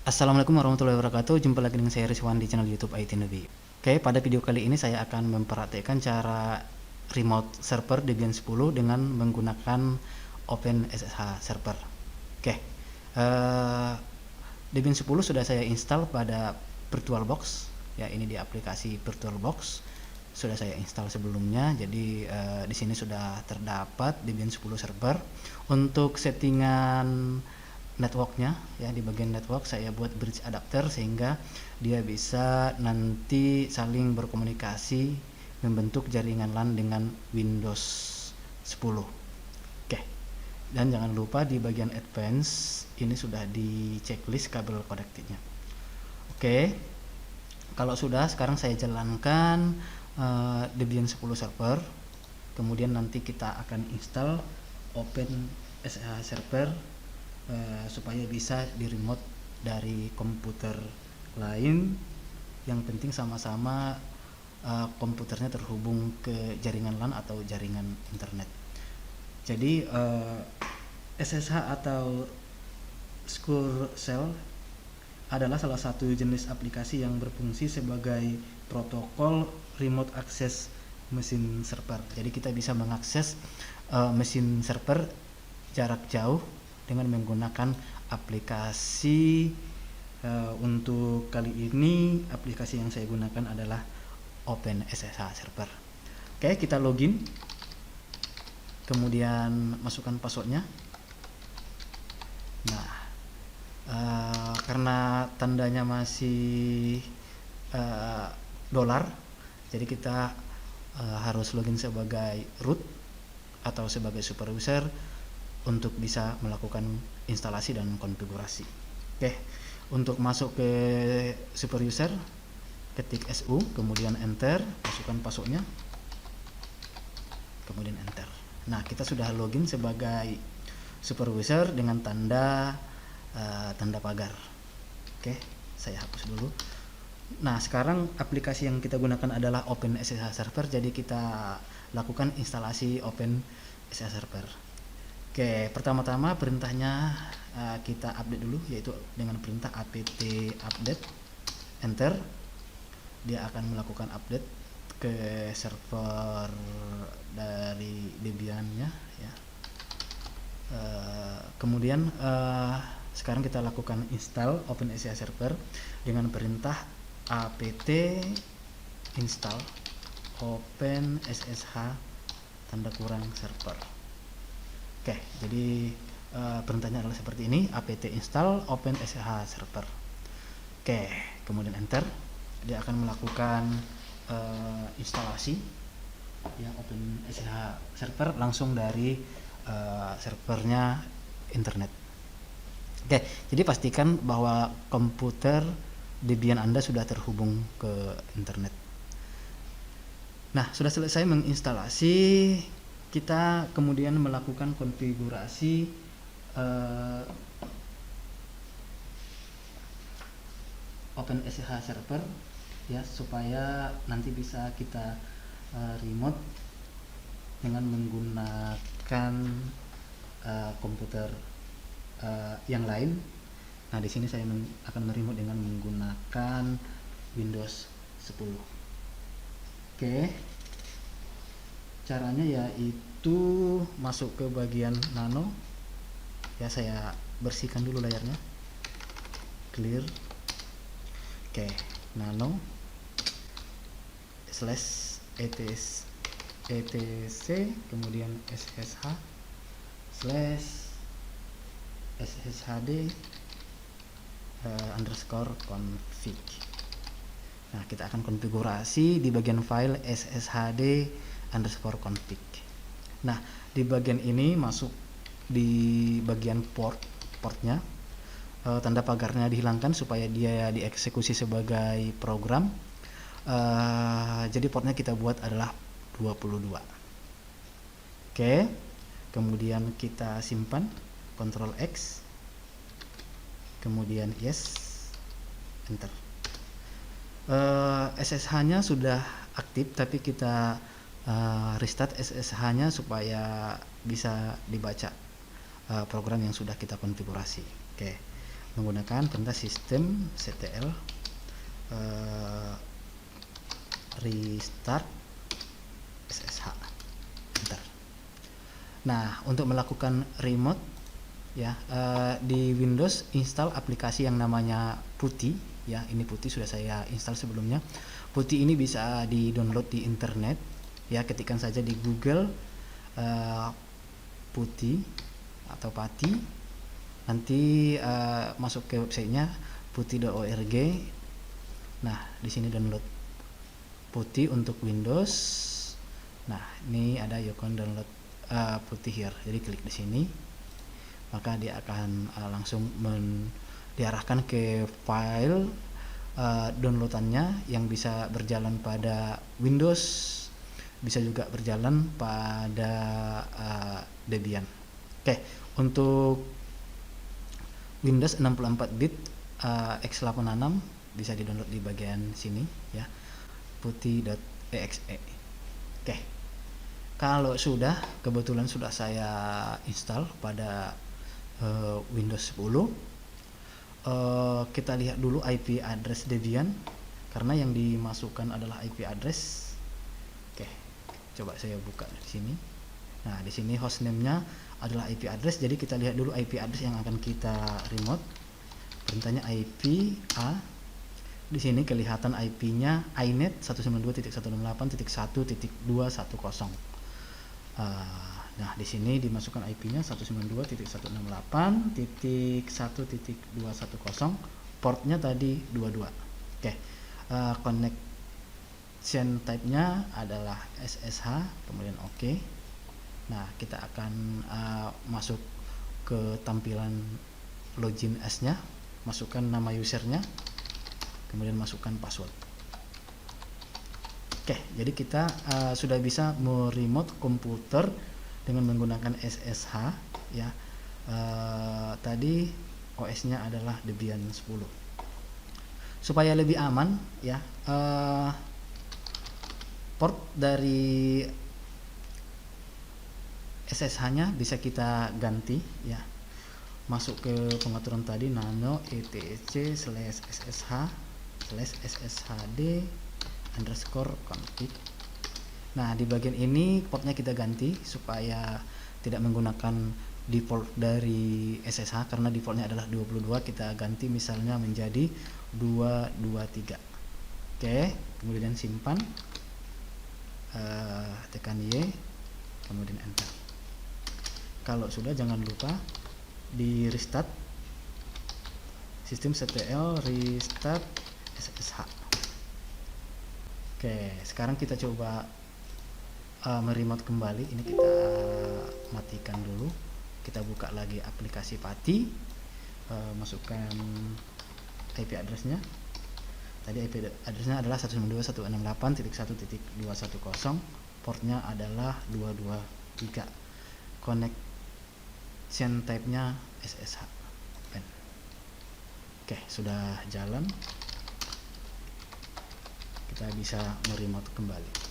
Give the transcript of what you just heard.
Assalamualaikum warahmatullahi wabarakatuh. Jumpa lagi dengan saya Rizwan di channel YouTube IT Nabi. Oke, pada video kali ini saya akan memperhatikan cara remote server Debian 10 dengan menggunakan OpenSSH server. Oke, Debian 10 sudah saya install pada VirtualBox. Ya, ini di aplikasi VirtualBox sudah saya install sebelumnya. Jadi di sini sudah terdapat Debian 10 server. Untuk settingan networknya, ya, di bagian network saya buat bridge adapter sehingga dia bisa nanti saling berkomunikasi membentuk jaringan LAN dengan Windows 10. Oke, dan jangan lupa di bagian advance ini sudah di checklist kabel connectednya. Oke, kalau sudah, sekarang saya jalankan Debian 10 server, kemudian nanti kita akan install OpenSSH server supaya bisa di remote dari komputer lain. Yang penting sama-sama komputernya terhubung ke jaringan LAN atau jaringan internet. Jadi SSH atau Secure Shell adalah salah satu jenis aplikasi yang berfungsi sebagai protokol remote access mesin server. Jadi kita bisa mengakses mesin server jarak jauh dengan menggunakan aplikasi. Untuk kali ini aplikasi yang saya gunakan adalah OpenSSH server. Oke, kita login, kemudian masukkan passwordnya. Nah, karena tandanya masih dolar, jadi kita harus login sebagai root atau sebagai super user untuk bisa melakukan instalasi dan konfigurasi. Oke, untuk masuk ke super user, ketik SU, kemudian enter, masukkan passwordnya, kemudian enter. Nah, kita sudah login sebagai super user dengan tanda pagar. Oke, saya hapus dulu. Nah, sekarang aplikasi yang kita gunakan adalah OpenSSH server, jadi kita lakukan instalasi OpenSSH server. Oke, pertama-tama perintahnya kita update dulu, yaitu dengan perintah apt update, enter. Dia akan melakukan update ke server dari Debian-nya, ya. Kemudian sekarang kita lakukan install OpenSSH server dengan perintah apt install OpenSSH server. Oke, jadi perintahnya adalah seperti ini, apt install OpenSSH server. Oke, kemudian enter. Dia akan melakukan instalasi, ya, OpenSSH server langsung dari servernya internet. Oke, jadi pastikan bahwa komputer Debian Anda sudah terhubung ke internet. Nah, sudah selesai menginstalasi, kita kemudian melakukan konfigurasi OpenSSH server, ya, supaya nanti bisa kita remote dengan menggunakan komputer yang lain. Nah, di sini saya akan meremote dengan menggunakan Windows 10. Oke, caranya yaitu masuk ke bagian nano, ya, saya bersihkan dulu layarnya, clear. Oke, nano /etc kemudian ssh /sshd _config. Nah, kita akan konfigurasi di bagian file sshd_config. Nah, di bagian ini masuk di bagian portnya, tanda pagarnya dihilangkan supaya dia dieksekusi sebagai program. Jadi portnya kita buat adalah 22. Oke, kemudian kita simpan, Ctrl X, kemudian yes, enter. SSH-nya sudah aktif, tapi kita restart SSH-nya supaya bisa dibaca program yang sudah kita konfigurasi. Oke, menggunakan perintah sistem ctl restart ssh. Bentar. Nah, untuk melakukan remote ya, di Windows install aplikasi yang namanya PuTTY ya. Ini PuTTY sudah saya install sebelumnya. PuTTY ini bisa di-download di internet ya, ketikkan saja di Google PuTTY atau PuTTY, nanti masuk ke websitenya putty.org. Nah, di sini download PuTTY untuk Windows. Nah, ini ada icon download PuTTY here, jadi klik di sini, maka dia akan langsung diarahkan ke file downloadannya yang bisa berjalan pada Windows, bisa juga berjalan pada Debian. Oke, untuk Windows 64 bit x86 bisa di-download di bagian sini ya, putty.exe. Oke. Kalau sudah, kebetulan sudah saya install pada Windows 10. Kita lihat dulu IP address Debian, karena yang dimasukkan adalah IP address. Oke, coba saya buka di sini. Nah, di sini hostname-nya adalah IP address, jadi kita lihat dulu IP address yang akan kita remote. Perintahnya IP A. Di sini kelihatan IP-nya inet 192.168.1.210. Nah, di sini dimasukkan IP-nya 192.168.1.210, portnya tadi 22. Oke. Connection type-nya adalah SSH, kemudian oke. Nah, kita akan masuk ke tampilan login as-nya, masukkan nama usernya, kemudian masukkan password. Oke, jadi kita sudah bisa meremote komputer dengan menggunakan SSH ya. Tadi OS-nya adalah Debian 10. Supaya lebih aman ya, port dari SSH-nya bisa kita ganti ya. Masuk ke pengaturan tadi, nano etc/ssh/sshd_config. Nah, di bagian ini portnya kita ganti supaya tidak menggunakan default dari SSH, karena defaultnya adalah 22, kita ganti misalnya menjadi 223. Oke, kemudian simpan, tekan Y, kemudian enter. Kalau sudah, jangan lupa di restart sistem ctl restart ssh. Oke, sekarang kita coba meremote kembali. Ini kita matikan dulu, kita buka lagi aplikasi PuTTY, masukkan IP addressnya. Tadi IP addressnya adalah 192.168.1.210, portnya adalah 223, connection type-nya SSH. Oke, sudah jalan, kita bisa meremote kembali.